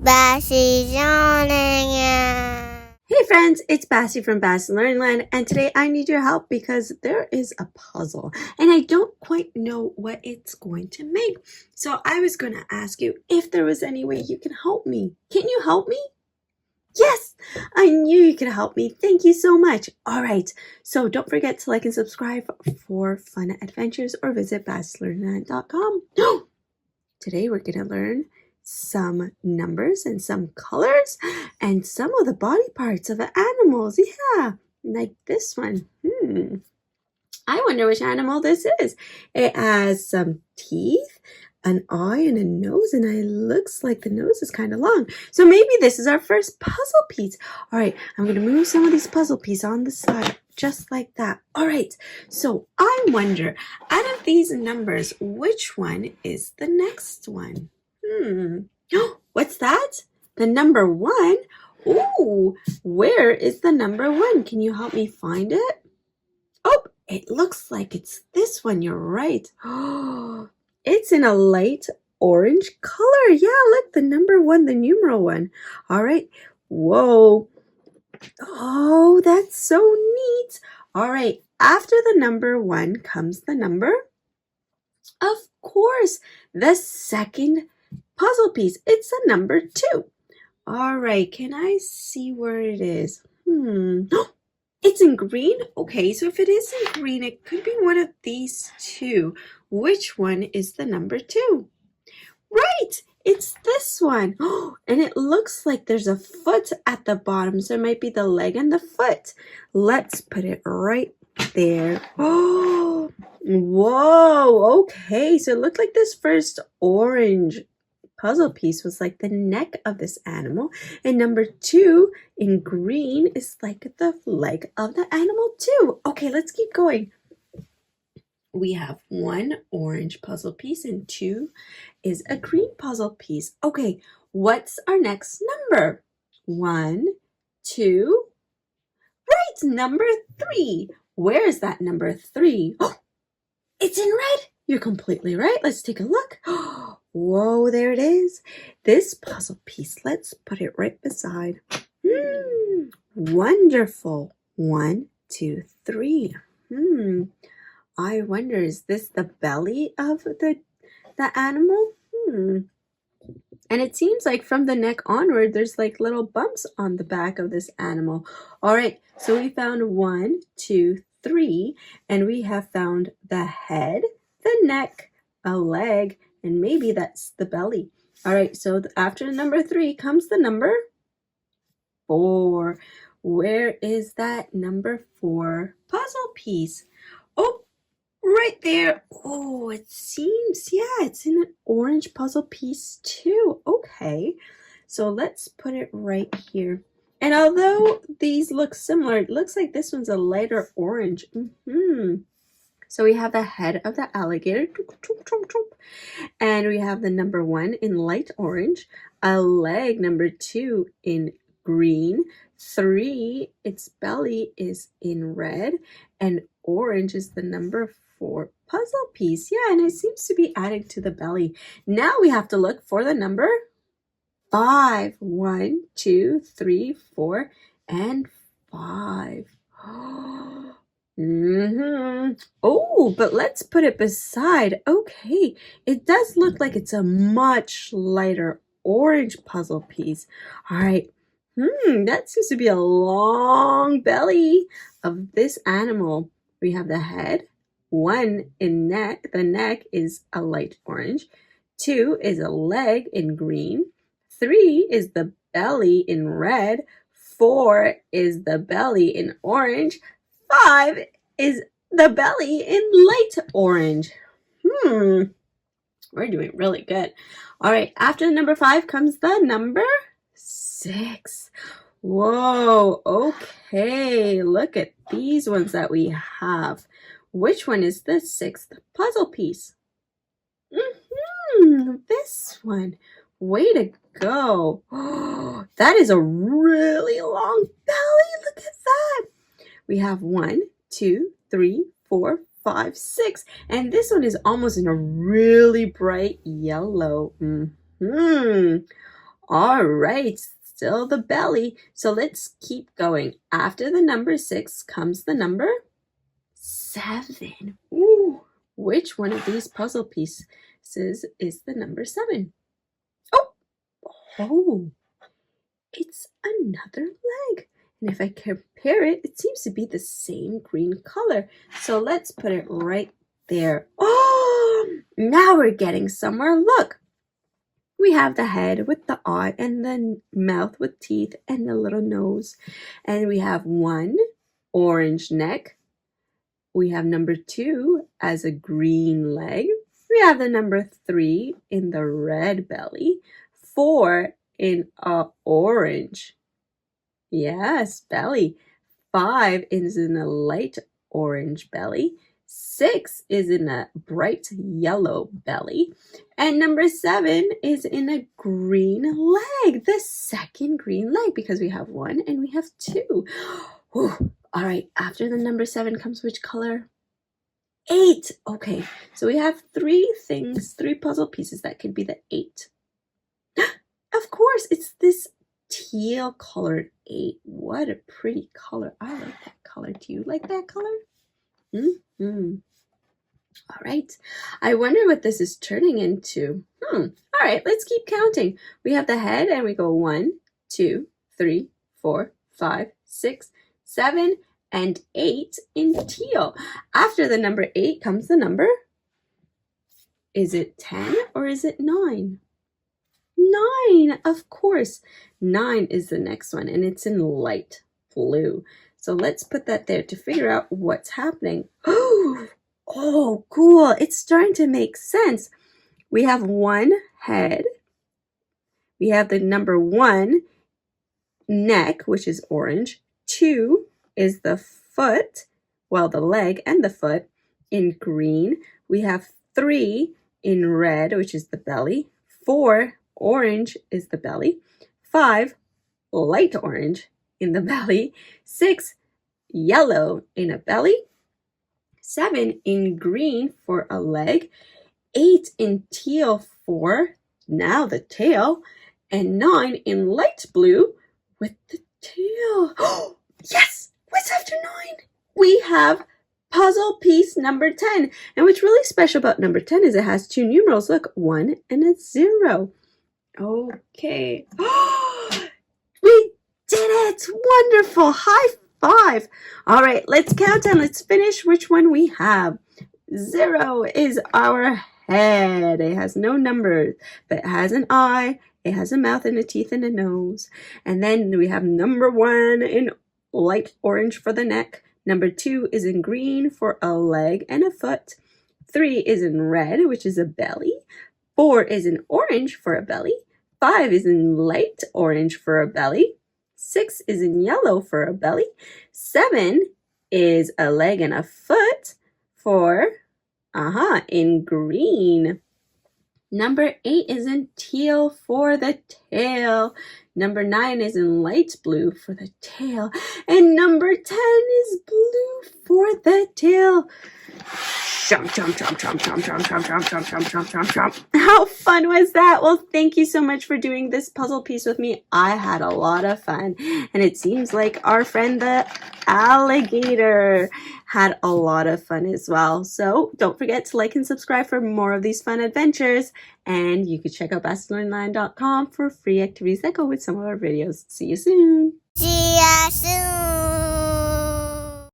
Bassie yawning at. Hey friends, it's Bassie from Bassie Learnland, and today I need your help because there is a puzzle and I don't quite know what it's going to make. So I was going to ask you if there was any way you can help me. Can you help me? Yes, I knew you could help me. Thank you so much. All right, so don't forget to like and subscribe for fun adventures or visit basslearnland.com. Today we're going to learn some numbers and some colors and some of the body parts of the animals. Yeah, like this one. I wonder which animal this is. It has some teeth, an eye, and a nose, and it looks like the nose is kind of long. So maybe this is our first puzzle piece. All right, I'm going to move some of these puzzle pieces on the side, just like that. All right, so I wonder, out of these numbers, which one is the next one? What's that? The number 1? Ooh, where is the number 1? Can you help me find it? Oh, it looks like it's this one. You're right. Oh, it's in a light orange color. Yeah, look, the number 1, the numeral 1. All right. Whoa. Oh, that's so neat. All right. After the number 1 comes the number, of course, the second puzzle piece. It's a number 2. All right, can I see where it is? It's in green? Okay, so if it is in green, it could be one of these two. Which one is the number 2? Right, it's this one. And it looks like there's a foot at the bottom, so it might be the leg and the foot. Let's put it right there. Oh, whoa, okay, so it looked like this first orange puzzle piece was like the neck of this animal, and number 2 in green is like the leg of the animal too. Okay, let's keep going. We have 1 orange puzzle piece and 2 is a green puzzle piece. Okay, what's our next number? 1, 2, right, number 3. Where is that number 3? Oh, it's in red. You're completely right. Let's take a look. Whoa, there it is. This puzzle piece, let's put it right beside. Wonderful. 1, 2, 3. I wonder, is this the belly of the animal? And it seems like from the neck onward, there's like little bumps on the back of this animal. All right, so we found 1, 2, 3, and we have found the head, the neck, a leg, and maybe that's the belly. All right, so after number 3 comes the number 4. Where is that number 4 puzzle piece? Oh, right there. Oh, it seems, yeah, it's in an orange puzzle piece too. Okay, so let's put it right here. And although these look similar, it looks like this one's a lighter orange. So we have the head of the alligator, and we have the number 1 in light orange, a leg number 2 in green, 3, its belly is in red, and orange is the number 4 puzzle piece. Yeah, and it seems to be adding to the belly. Now we have to look for the number 5. 1, 2, 3, 4, and 5. Oh, but let's put it beside. Okay, it does look like it's a much lighter orange puzzle piece. All right, that seems to be a long belly of this animal. We have the head, 1 in neck. The neck is a light orange. 2 is a leg in green. 3 is the belly in red. 4 is the belly in orange. 5 is the belly in light orange. We're doing really good. All right, after number 5 comes the number 6. Whoa, okay, look at these ones that we have. Which one is the 6th puzzle piece? This one. Way to go. Oh, that is a really long belly. Look at that. We have 1, 2, 3, 4, 5, 6. And this one is almost in a really bright yellow. All right, still the belly. So let's keep going. After the number 6 comes the number 7. Ooh, which one of these puzzle pieces is the number 7? Oh, it's another leg. And if I compare it, it seems to be the same green color. So let's put it right there. Oh, now we're getting somewhere. Look, we have the head with the eye and the mouth with teeth and the little nose. And we have one orange neck. We have number 2 as a green leg. We have the number 3 in the red belly. 4 in a orange. Yes, belly. 5 is in a light orange belly. 6 is in a bright yellow belly. And number 7 is in a green leg. The second green leg, because we have 1 and we have 2. Whew. All right, after the number 7 comes which color? 8. Okay, so we have 3 puzzle pieces that could be the 8. Of course, it's this teal colored 8. What a pretty color. I like that color. Do you like that color? Mm-hmm. All right. I wonder what this is turning into. All right, let's keep counting. We have the head and we go 1, 2, 3, 4, 5, 6, 7, and 8 in teal. After the number 8 comes the number. Is it 10 or is it 9? 9, of course. 9 is the next one, and it's in light blue. So let's put that there to figure out what's happening. Oh, cool. It's starting to make sense. We have 1 head. We have the number 1 neck, which is orange. 2 is the foot, well, the leg and the foot in green. We have 3 in red, which is the belly. 4 orange is the belly. 5 light orange in the belly. 6 yellow in a belly. 7 in green for a leg. 8 in teal for now the tail. And 9 in light blue with the tail. Oh, yes! What's after 9? We have puzzle piece number 10. And what's really special about number 10 is it has 2 numerals. Look, 1 and a 0. Okay. We did it! Wonderful! High five! All right, let's count and let's finish which one we have. 0 is our head. It has no numbers, but it has an eye, it has a mouth and a teeth and a nose. And then we have number 1 in light orange for the neck. Number 2 is in green for a leg and a foot. 3 is in red, which is a belly. 4 is in orange for a belly. 5 is in light orange for a belly. 6 is in yellow for a belly. 7 is a leg and a foot for, in green. Number 8 is in teal for the tail. Number 9 is in light blue for the tail. And number 10 is blue for the tail. Chomp, chomp, chomp, chomp, chomp, chomp, chomp, chomp, chomp, chomp, chomp, chomp, chomp. How fun was that? Well, thank you so much for doing this puzzle piece with me. I had a lot of fun. And it seems like our friend the alligator had a lot of fun as well. So don't forget to like and subscribe for more of these fun adventures. And you can check out baslearnland.com for free activities that go with some of our videos. See you soon. See ya soon.